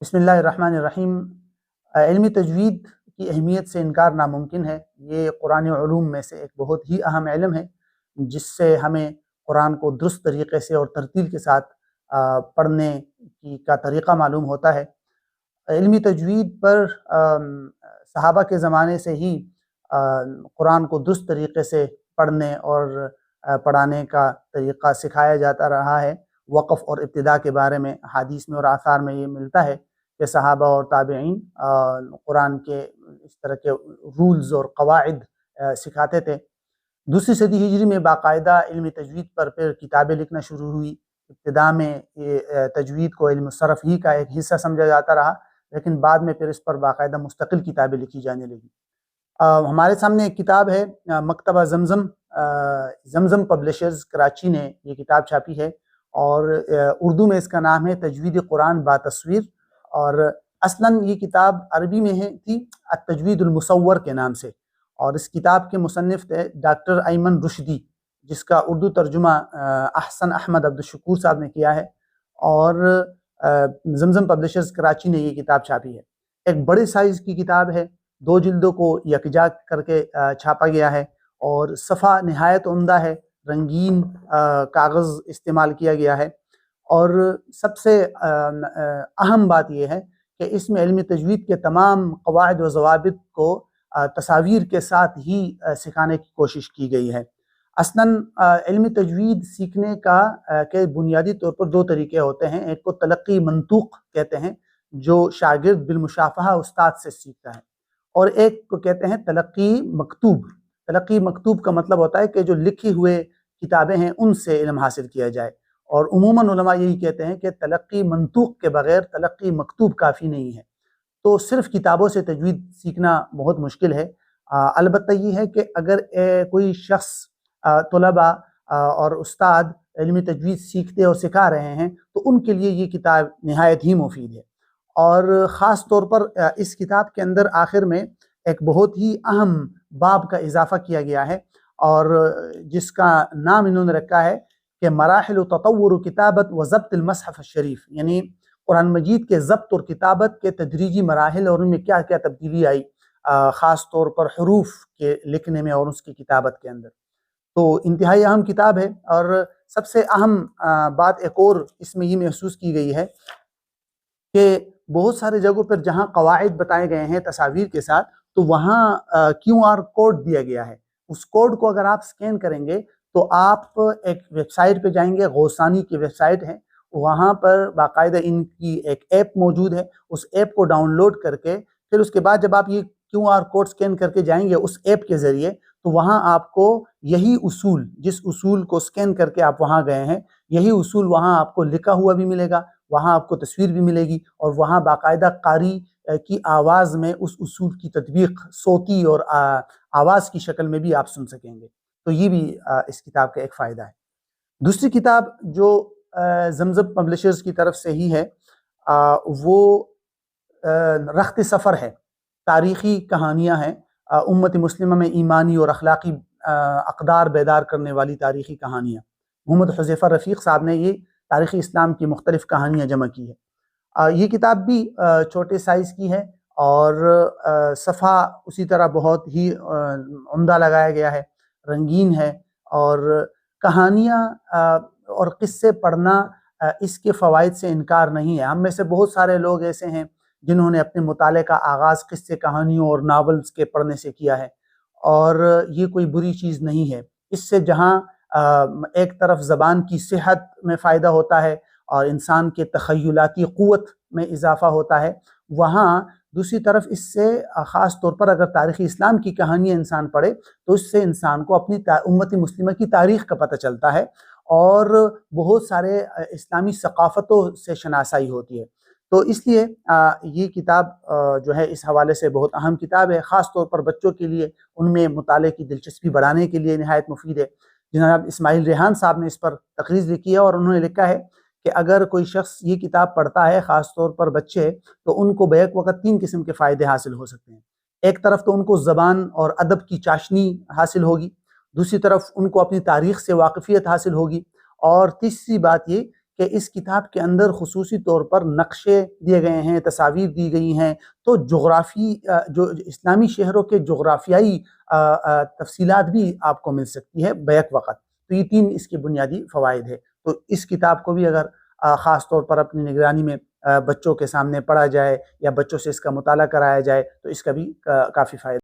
بسم اللہ الرحمن الرحیم۔ علم تجوید کی اہمیت سے انکار ناممکن ہے۔ یہ قرآن علوم میں سے ایک بہت ہی اہم علم ہے جس سے ہمیں قرآن کو درست طریقے سے اور ترتیل کے ساتھ پڑھنے کا طریقہ معلوم ہوتا ہے۔ علمی تجوید پر صحابہ کے زمانے سے ہی قرآن کو درست طریقے سے پڑھنے اور پڑھانے کا طریقہ سکھایا جاتا رہا ہے۔ وقف اور ابتداء کے بارے میں حدیث میں اور آثار میں یہ ملتا ہے کہ صحابہ اور تابعین قرآن کے اس طرح کے رولز اور قواعد سکھاتے تھے۔ دوسری صدی ہجری میں باقاعدہ علم تجوید پر پھر کتابیں لکھنا شروع ہوئی۔ ابتداء میں یہ تجوید کو علم صرف ہی کا ایک حصہ سمجھا جاتا رہا، لیکن بعد میں پھر اس پر باقاعدہ مستقل کتابیں لکھی جانے لگی۔ ہمارے سامنے ایک کتاب ہے، مکتبہ زمزم زمزم پبلشرز کراچی نے یہ کتاب چھاپی ہے، اور اردو میں اس کا نام ہے تجوید قرآن با تصویر، اور اصلاً یہ کتاب عربی میں تھی التجوید المصور کے نام سے، اور اس کتاب کے مصنف تھے ڈاکٹر ایمن رشدی، جس کا اردو ترجمہ احسن احمد عبدالشکور صاحب نے کیا ہے، اور زمزم پبلشرز کراچی نے یہ کتاب چھاپی ہے۔ ایک بڑے سائز کی کتاب ہے، 2 جلدوں کو یکجا کر کے چھاپا گیا ہے، اور صفحہ نہایت عمدہ ہے، رنگین کاغذ استعمال کیا گیا ہے، اور سب سے اہم بات یہ ہے کہ اس میں علم تجوید کے تمام قواعد و ضوابط کو تصاویر کے ساتھ ہی سکھانے کی کوشش کی گئی ہے۔ اصلاً علم تجوید سیکھنے کے بنیادی طور پر 2 طریقے ہوتے ہیں۔ ایک کو تلقی منطوق کہتے ہیں، جو شاگرد بالمشافہہ استاد سے سیکھتا ہے، اور ایک کو کہتے ہیں تلقی مکتوب۔ تلقی مکتوب کا مطلب ہوتا ہے کہ جو لکھی ہوئے کتابیں ہیں ان سے علم حاصل کیا جائے، اور عموماً علماء یہی کہتے ہیں کہ تلقی منطوق کے بغیر تلقی مکتوب کافی نہیں ہے۔ تو صرف کتابوں سے تجوید سیکھنا بہت مشکل ہے۔ البتہ یہ ہے کہ اگر کوئی شخص طلباء اور استاد علم تجوید سیکھتے اور سکھا رہے ہیں تو ان کے لیے یہ کتاب نہایت ہی مفید ہے، اور خاص طور پر اس کتاب کے اندر آخر میں ایک بہت ہی اہم باب کا اضافہ کیا گیا ہے، اور جس کا نام انہوں نے رکھا ہے کہ مراحل تطور کتابت و ضبط المصحف الشریف، یعنی قرآن مجید کے ضبط اور کتابت کے تدریجی مراحل اور ان میں کیا کیا تبدیلی آئی، خاص طور پر حروف کے لکھنے میں اور اس کی کتابت کے اندر۔ تو انتہائی اہم کتاب ہے، اور سب سے اہم بات ایک اور اس میں یہ محسوس کی گئی ہے کہ بہت سارے جگہوں پر جہاں قواعد بتائے گئے ہیں تصاویر کے ساتھ، تو وہاں QR کوڈ دیا گیا ہے۔ اس کوڈ کو اگر آپ سکین کریں گے تو آپ ایک ویب سائٹ پہ جائیں گے، غوثانی کی ویب سائٹ ہے، وہاں پر باقاعدہ ان کی ایک ایپ موجود ہے۔ اس ایپ کو ڈاؤن لوڈ کر کے پھر اس کے بعد جب آپ یہ QR کوڈ سکین کر کے جائیں گے اس ایپ کے ذریعے، تو وہاں آپ کو یہی اصول، جس اصول کو سکین کر کے آپ وہاں گئے ہیں، یہی اصول وہاں آپ کو لکھا ہوا بھی ملے گا، وہاں آپ کو تصویر بھی ملے گی، اور وہاں باقاعدہ قاری کی آواز میں اس اصول کی تطبیق صوتی اور آواز کی شکل میں بھی آپ سن سکیں گے۔ تو یہ بھی اس کتاب کا ایک فائدہ ہے۔ دوسری کتاب جو زمزم پبلشرز کی طرف سے ہی ہے، وہ رخت سفر ہے، تاریخی کہانیاں ہیں، امت مسلمہ میں ایمانی اور اخلاقی اقدار بیدار کرنے والی تاریخی کہانیاں۔ محمد حذیفہ رفیق صاحب نے یہ تاریخ اسلام کی مختلف کہانیاں جمع کی ہے۔ یہ کتاب بھی چھوٹے سائز کی ہے، اور صفحہ اسی طرح بہت ہی عمدہ لگایا گیا ہے، رنگین ہے، اور کہانیاں اور قصے پڑھنا اس کے فوائد سے انکار نہیں ہے۔ ہم میں سے بہت سارے لوگ ایسے ہیں جنہوں نے اپنے مطالعے کا آغاز قصے کہانیوں اور ناولز کے پڑھنے سے کیا ہے، اور یہ کوئی بری چیز نہیں ہے۔ اس سے جہاں ایک طرف زبان کی صحت میں فائدہ ہوتا ہے اور انسان کے تخیلاتی قوت میں اضافہ ہوتا ہے، وہاں دوسری طرف اس سے خاص طور پر اگر تاریخ اسلام کی کہانیاں انسان پڑھے تو اس سے انسان کو اپنی امت مسلمہ کی تاریخ کا پتہ چلتا ہے، اور بہت سارے اسلامی ثقافتوں سے شناسائی ہوتی ہے۔ تو اس لیے یہ کتاب جو ہے اس حوالے سے بہت اہم کتاب ہے، خاص طور پر بچوں کے لیے، ان میں مطالعے کی دلچسپی بڑھانے کے لیے نہایت مفید ہے۔ جناب اسماعیل ریحان صاحب نے اس پر تقریر لکھی ہے، اور انہوں نے لکھا ہے کہ اگر کوئی شخص یہ کتاب پڑھتا ہے، خاص طور پر بچے، تو ان کو بیک وقت 3 قسم کے فائدے حاصل ہو سکتے ہیں۔ ایک طرف تو ان کو زبان اور ادب کی چاشنی حاصل ہوگی، دوسری طرف ان کو اپنی تاریخ سے واقفیت حاصل ہوگی، اور تیسری بات یہ کہ اس کتاب کے اندر خصوصی طور پر نقشے دیے گئے ہیں، تصاویر دی گئی ہیں، تو جو اسلامی شہروں کے جغرافیائی تفصیلات بھی آپ کو مل سکتی ہے بیک وقت۔ تو یہ 3 اس کے بنیادی فوائد ہے۔ تو اس کتاب کو بھی اگر خاص طور پر اپنی نگرانی میں بچوں کے سامنے پڑھا جائے یا بچوں سے اس کا مطالعہ کرایا جائے تو اس کا بھی کافی فائدہ